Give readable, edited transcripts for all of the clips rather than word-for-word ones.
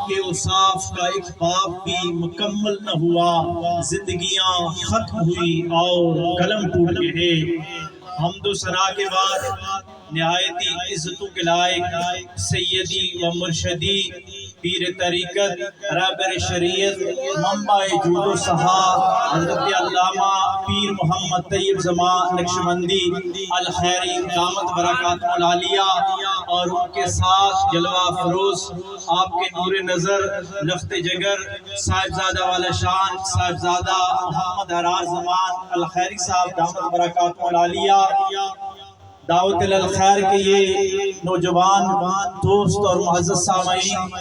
کے اوصاف کا ایک باب بھی مکمل نہ ہوا، زندگیاں ختم ہوئی اور قلم ٹوٹ گئے۔ حمد و ثنا کے بعد نہایتی عزتوں کے لائق سیدی و مرشدی پیر طریقت رہبر شریعت منبع جود و سخا حضرت علامہ پیر محمد طیب زمان نقشبندی الخیری دامت برکاتہ العالیہ اور ان کے ساتھ جلوہ فروز آپ کے نور نظر لفت جگر صاحبزادہ والا شان صاحبزادہ محمد حرار زمان الخیری صاحب دامت برکاتہ العالیہ، دعوت الخیر کے یہ نوجوان دوست اور معزز سامعین،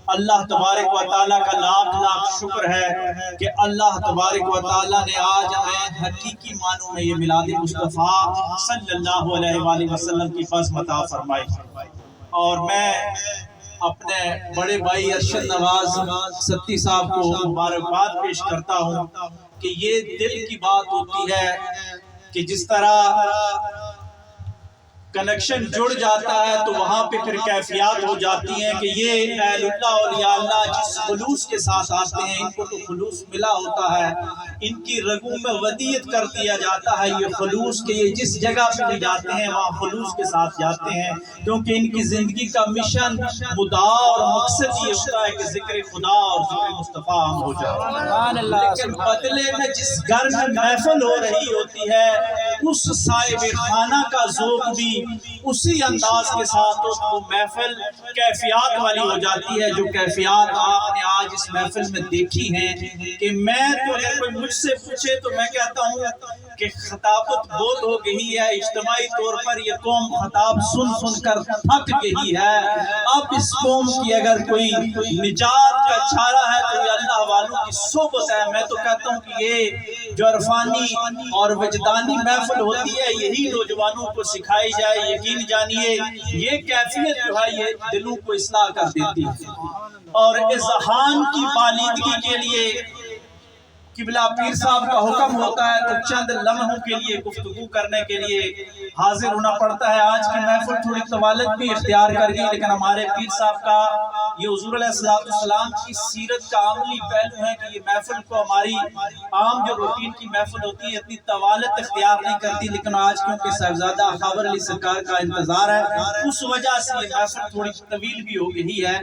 اللہ تبارک و تعالیٰ کا لاکھ لاکھ شکر ہے کہ اللہ تبارک و تعالیٰ نے آج ہمیں حقیقی معنوں میں یہ میلاد مصطفیٰ صلی اللہ علیہ وآلہ وسلم کی بزم عطا فرمائی۔ اور میں اپنے بڑے بھائی ارشد نواز ستی صاحب کو مبارکباد پیش کرتا ہوں کہ یہ دل کی بات ہوتی ہے کہ جس طرح کنیکشن جڑ جاتا ہے تو وہاں پہ پھر کیفیات ہو جاتی ہیں کہ یہ اہل اللہ اولیاء اللہ جس خلوص کے ساتھ آتے ہیں ان کو تو خلوص ملا ہوتا ہے، ان کی رگوں میں ودیت کر دیا جاتا ہے یہ خلوص کہ یہ جس جگہ پہ بھی جاتے ہیں وہاں خلوص کے ساتھ جاتے ہیں، کیونکہ ان کی زندگی کا مشن مدعا اور مقصد یہ ہوتا ہے کہ ذکر خدا اور ذکر مصطفیٰ عام ہو جائے۔ لیکن بدلے میں جس گھر میں محفل ہو رہی ہوتی ہے اس صاحب خانہ کا ذوق بھی اسی انداز کے ساتھ وہ محفل کیفیات والی ہو جاتی ہے، جو کیفیات آپ نے آج اس محفل میں دیکھی ہیں کہ میں تو اگر کوئی مجھ سے پوچھے تو میں کہتا ہوں کہ خطابت بہت ہو گئی ہے، اجتماعی طور پر یہ قوم خطاب سن سن کر تھک گئی ہے، اب اس قوم کی اگر کوئی نجات کا چارہ ہے تو یہ اللہ والوں کی صحبت ہے۔ میں تو کہتا ہوں کہ یہ جو عرفانی اور وجدانی محفل ہوتی ہے یہی نوجوانوں کو سکھائی جائے، یقین جانیے یہ کیفیت جو ہے یہ دلوں کو اصلاح کر دیتی ہے۔ اور اذہان کی بالیدگی کے لیے قبلہ پیر صاحب کا حکم ہوتا ہے تو چند لمحوں کے لیے گفتگو کرنے کے لیے حاضر ہونا پڑتا ہے۔ آج کی محفل تھوڑی طوالت بھی اختیار کر گئی لیکن ہمارے پیر صاحب کا یہ حضور علیہ السلام کی سیرت کا عملی پہلو ہے کہ یہ محفل کو ہماری عام جو روٹین کی محفل ہوتی ہے اتنی طوالت اختیار نہیں کرتی، لیکن آج کیونکہ صاحبزادہ خاور علی سرکار کا انتظار ہے اس وجہ سے یہ محفل تھوڑی طویل بھی ہو گئی ہے۔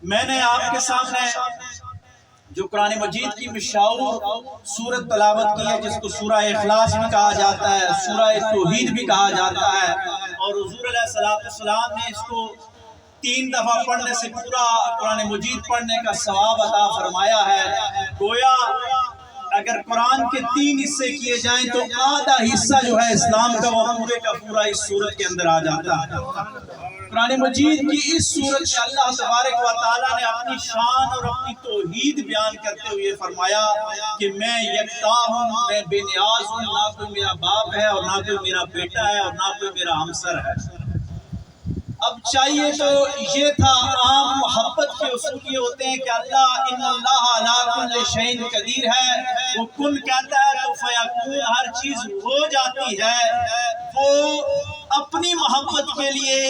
میں نے آپ کے سامنے جو قرآن مجید کی مشہور سورت تلاوت کی ہے جس کو سورہ اخلاص بھی کہا جاتا ہے، سورہ توحید بھی کہا جاتا ہے، اور حضور علیہ السلام نے اس کو 3 دفعہ پڑھنے سے پورا قرآن مجید پڑھنے کا ثواب عطا فرمایا ہے۔ گویا اگر قرآن کے 3 حصے کیے جائیں تو آدھا حصہ جو ہے اسلام کا وہ پورے کا پورا اس سورت کے اندر آ جاتا ہے۔ قرآن مجید کی اس سورت میں اللہ تبارک و تعالیٰ نے اپنی شان اور اپنی توحید بیان کرتے ہوئے فرمایا کہ میں یکتا ہوں، میں بے نیاز ہوں، نہ کوئی میرا باپ ہے اور نہ کوئی میرا بیٹا ہے اور نہ کوئی میرا ہمسر ہے۔ اب چاہیے تو یہ تھا، عام محبت کے اصول یہ ہوتے ہیں کہ اللہ ان اللہ علی کل شیء قدیر ہے، وہ کن کہتا ہے تو فیکون ہر چیز ہو جاتی ہے۔ وہ اپنی محبت کے لیے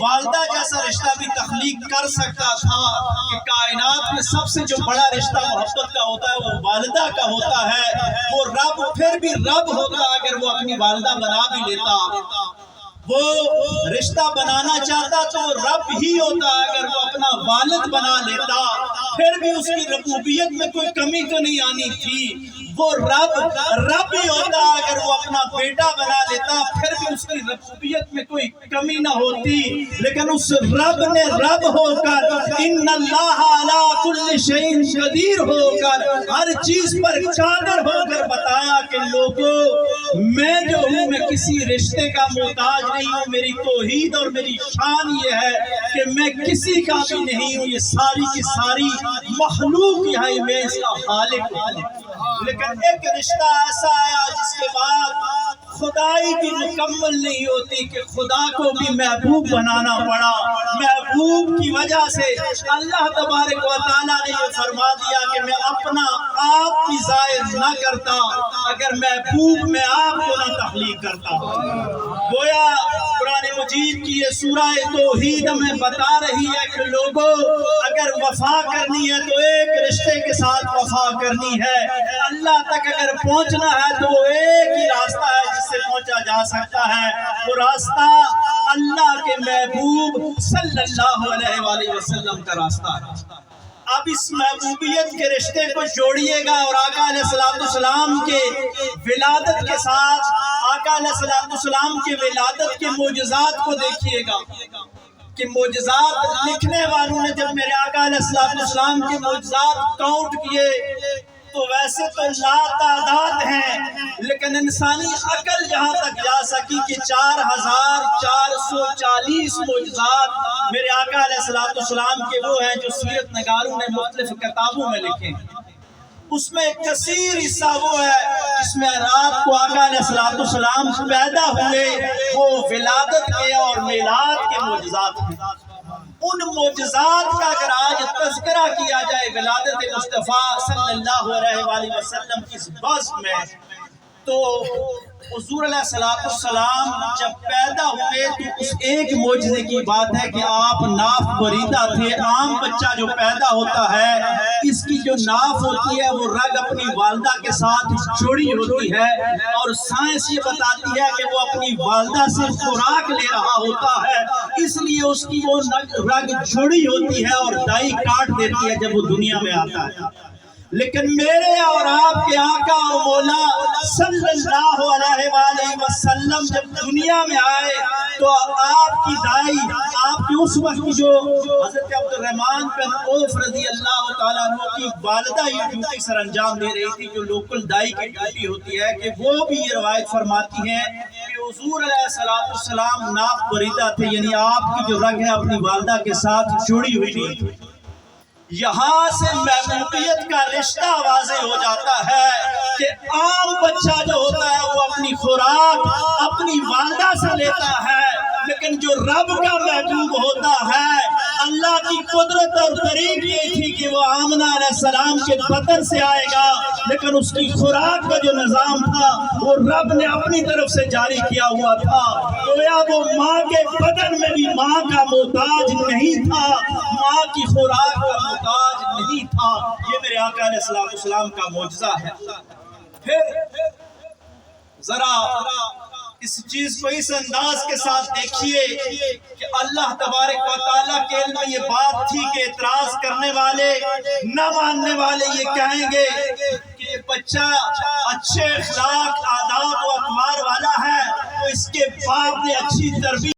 والدہ جیسا رشتہ بھی تخلیق کر سکتا تھا کہ کائنات میں سب سے جو بڑا رشتہ محبت کا ہوتا ہے وہ والدہ کا ہوتا ہے، وہ رب پھر بھی رب ہوتا اگر وہ اپنی والدہ بنا بھی لیتا، وہ رشتہ بنانا چاہتا تو رب ہی ہوتا اگر وہ اپنا والد بنا لیتا، پھر بھی اس کی ربوبیت میں کوئی کمی تو نہیں آنی تھی، وہ رب ہی ہوتا اگر وہ اپنا بیٹا بنا لیتا، پھر بھی اس کی ربوبیت میں کوئی کمی نہ ہوتی، لیکن اس رب نے رب ہو کر ان اللہ علی کل شیء قدیر ہو کر ہر چیز پر قادر ہو کر بتایا کہ لوگوں میں جو ہوں میں کسی رشتے کا محتاج نہیں ہوں، میری توحید اور میری شان یہ ہے کہ میں کسی کا بھی نہیں ہوں، یہ ساری کی ساری مخلوق یہاں میں اس کا خالق ہوں۔ لیکن ایک رشتہ ایسا آیا جس کے بعد خدائی بھی مکمل نہیں ہوتی کہ خدا کو بھی محبوب بنانا پڑا، محبوب کی وجہ سے اللہ تبارک و تعالیٰ نے یہ فرما دیا کہ میں اپنا آپ بھی ظاہر نہ کرتا اگر محبوب میں آپ کو نہ تخلیق کرتا. گویا قرآن مجید کی یہ سورہ توحید ہمیں بتا رہی ہے کہ لوگوں اگر وفا کرنی ہے تو ایک رشتے کے ساتھ وفا کرنی ہے. اللہ تک اگر پہنچنا ہے تو ایک ہی راستہ ہے جس سے پہنچا جا سکتا ہے، وہ راستہ اللہ کے محبوب صلی اللہ علیہ وآلہ وسلم کا راستہ ہے. اب اس محبوبیت کے رشتے کو جوڑیے گا اور آقا علیہ السلام کے ولادت کے ساتھ آقا علیہ السلام کے ولادت کے معجزات کو دیکھیے گا کہ معجزات لکھنے والوں نے جب میرے آقا علیہ السلام کے معجزات کاؤنٹ کیے تو ویسے تو لا تعداد ہیں، لیکن انسانی عقل جہاں تک جا سکی کہ 4440 معجزات میرے آقا علیہ السلام کے وہ ہیں جو سیرت نگاروں نے مختلف کتابوں میں لکھے ہیں. اس میں ایک کثیر حصہ وہ ہے جس میں رات کو آقا علیہ السلام پیدا ہوئے، وہ ولادت کے اور میلاد کے معجزات ہیں. ان معجزات کا اگر آج تذکرہ کیا جائے ولادت مصطفیٰ صلی اللہ علیہ وآلہ وسلم کی اس بزم میں، تو حضور علیہ السلام جب پیدا ہوئے تو اس ایک معجزے کی بات ہے کہ آپ ناف بریدہ تھے. عام بچہ جو پیدا ہوتا ہے اس کی جو ناف ہوتی ہے وہ رگ اپنی والدہ کے ساتھ جڑی ہوتی ہے، اور سائنس یہ بتاتی ہے کہ وہ اپنی والدہ سے خوراک لے رہا ہوتا ہے، اس لیے اس کی وہ رگ جڑی ہوتی ہے اور دائی کاٹ دیتی ہے جب وہ دنیا میں آتا ہے. لیکن میرے اور آپ کے آقا و مولا صلی اللہ علیہ وآلہ وسلم جب دنیا میں آئے تو آپ کی دائی، آپ کی اس وقت جو حضرت عبد الرحمن بن عوف رضی اللہ تعالیٰ عنہ کی والدہ یہ ڈیوٹی سر انجام دے رہی تھی جو لوکل دائی کی ڈیوٹی ہوتی ہے، کہ وہ بھی یہ روایت فرماتی ہیں کہ حضور علیہ السلام ناف بریدہ تھے، یعنی آپ کی جو رگ ہے اپنی والدہ کے ساتھ جڑی ہوئی نہیں تھی. یہاں سے محبوبیت کا رشتہ واضح ہو جاتا ہے کہ عام بچہ جو ہوتا ہے وہ اپنی خوراک اپنی والدہ سے لیتا ہے، لیکن جو رب کا محبوب ہوتا ہے اللہ کی قدرت اور طریق یہ تھی کہ وہ آمنہ علیہ السلام کے بطن سے آئے گا، لیکن اس کی خوراک کا جو نظام تھا وہ رب نے اپنی طرف سے جاری کیا ہوا تھا. گویا وہ ماں کے بدن میں بھی ماں کا محتاج نہیں تھا، ماں کی خوراک کا محتاج نہیں تھا. یہ میرے آقا علیہ السلام کا معجزہ ہے. پھر ذرا اس چیز کو اس انداز کے ساتھ دیکھیے کہ اللہ تبارک و تعالیٰ کے علم میں یہ بات تھی کہ اعتراض کرنے والے نہ ماننے والے یہ کہیں گے کہ یہ بچہ اچھے اخلاق عادات و اطوار والا ہے تو اس کے باپ نے اچھی تربیت